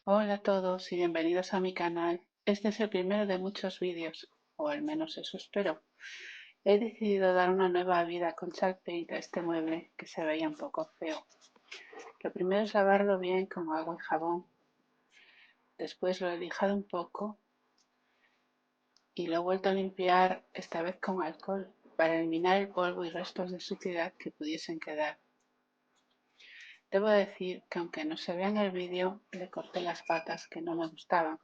Hola a todos y bienvenidos a mi canal. Este es el primero de muchos vídeos, o al menos eso espero. He decidido dar una nueva vida con chalk paint a este mueble que se veía un poco feo. Lo primero es lavarlo bien con agua y jabón. Después lo he lijado un poco y lo he vuelto a limpiar, esta vez con alcohol, para eliminar el polvo y restos de suciedad que pudiesen quedar. Debo decir que aunque no se vea en el vídeo, le corté las patas que no me gustaban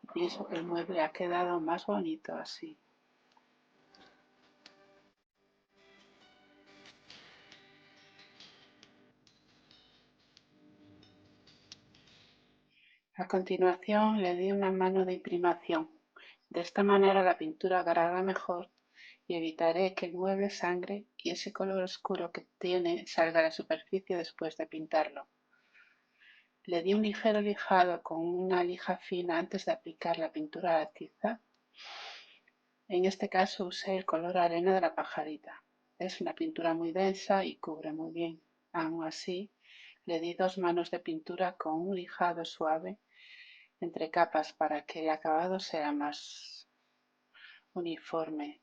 y pienso que el mueble ha quedado más bonito así. A continuación le di una mano de imprimación. De esta manera la pintura agarrará mejor y evitaré que el mueble sangre y ese color oscuro que tiene salga a la superficie después de pintarlo. Le di un ligero lijado con una lija fina antes de aplicar la pintura a la tiza. En este caso usé el color arena de la pajarita. Es una pintura muy densa y cubre muy bien. Aún así, le di 2 manos de pintura con un lijado suave entre capas para que el acabado sea más uniforme.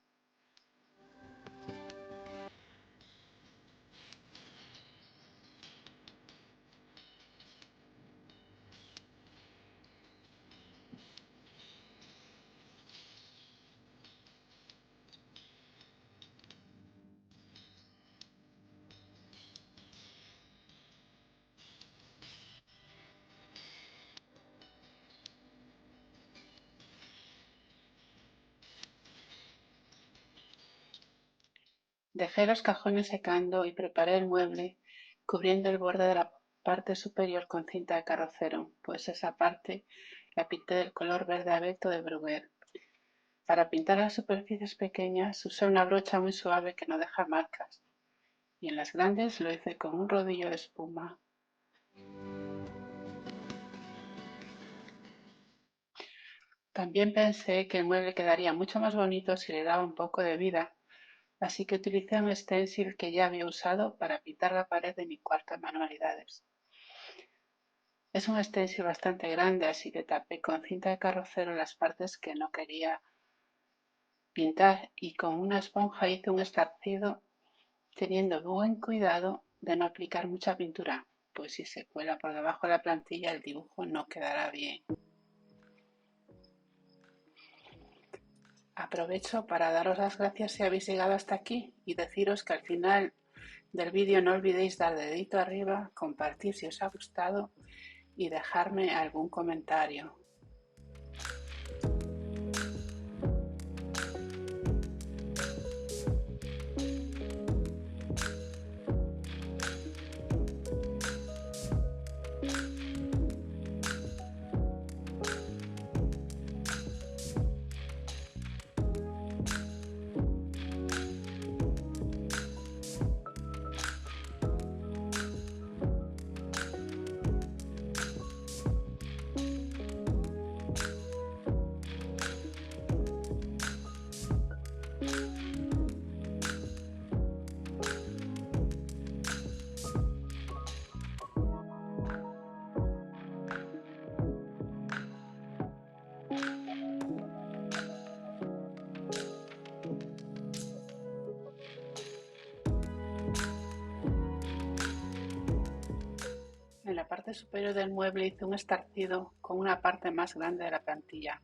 Dejé los cajones secando y preparé el mueble cubriendo el borde de la parte superior con cinta de carrocero, pues esa parte la pinté del color verde abeto de Bruguer. Para pintar las superficies pequeñas usé una brocha muy suave que no deja marcas, y en las grandes lo hice con un rodillo de espuma. También pensé que el mueble quedaría mucho más bonito si le daba un poco de vida, así que utilicé un stencil que ya había usado para pintar la pared de mi cuarto de manualidades. Es un stencil bastante grande, así que tapé con cinta de carrocero las partes que no quería pintar y con una esponja hice un estarcido, teniendo buen cuidado de no aplicar mucha pintura, pues si se cuela por debajo de la plantilla el dibujo no quedará bien. Aprovecho para daros las gracias si habéis llegado hasta aquí y deciros que al final del vídeo no olvidéis dar dedito arriba, compartir si os ha gustado y dejarme algún comentario. En la parte superior del mueble hice un estarcido con una parte más grande de la plantilla.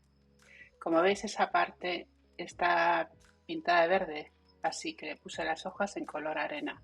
Como veis, esa parte está pintada de verde, así que le puse las hojas en color arena.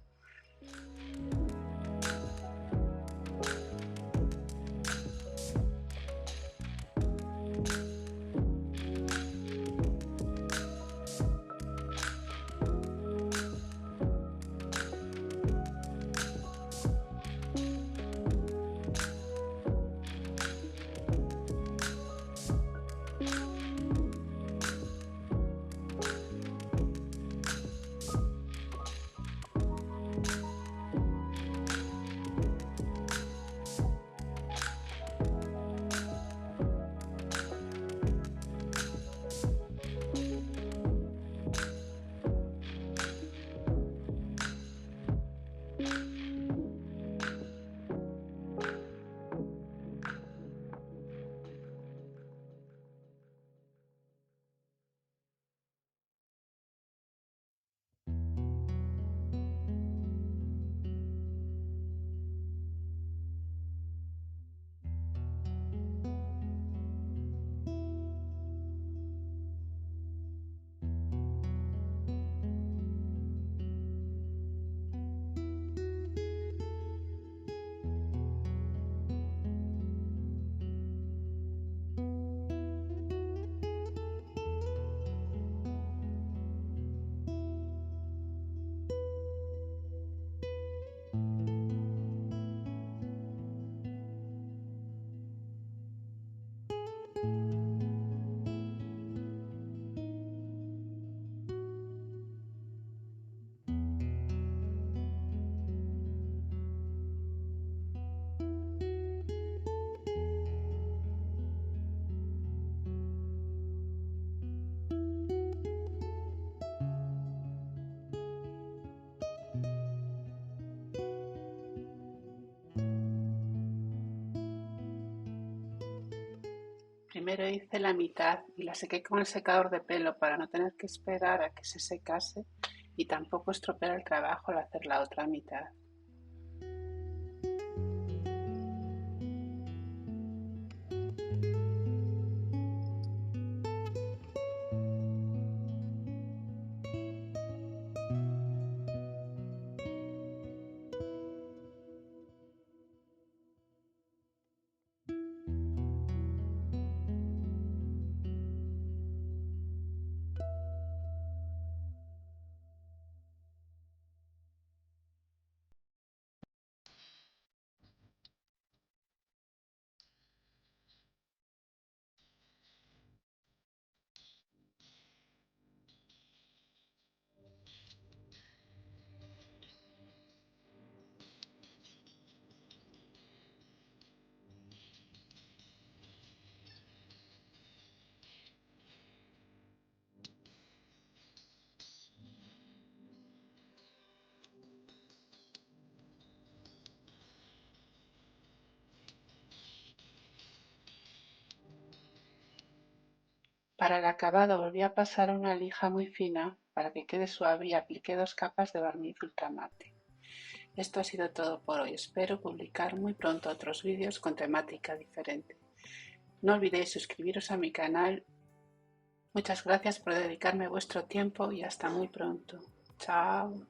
Primero hice la mitad y la sequé con el secador de pelo para no tener que esperar a que se secase y tampoco estropear el trabajo al hacer la otra mitad. Para el acabado volví a pasar una lija muy fina para que quede suave y apliqué 2 capas de barniz ultramate. Esto ha sido todo por hoy. Espero publicar muy pronto otros vídeos con temática diferente. No olvidéis suscribiros a mi canal. Muchas gracias por dedicarme vuestro tiempo y hasta muy pronto. Chao.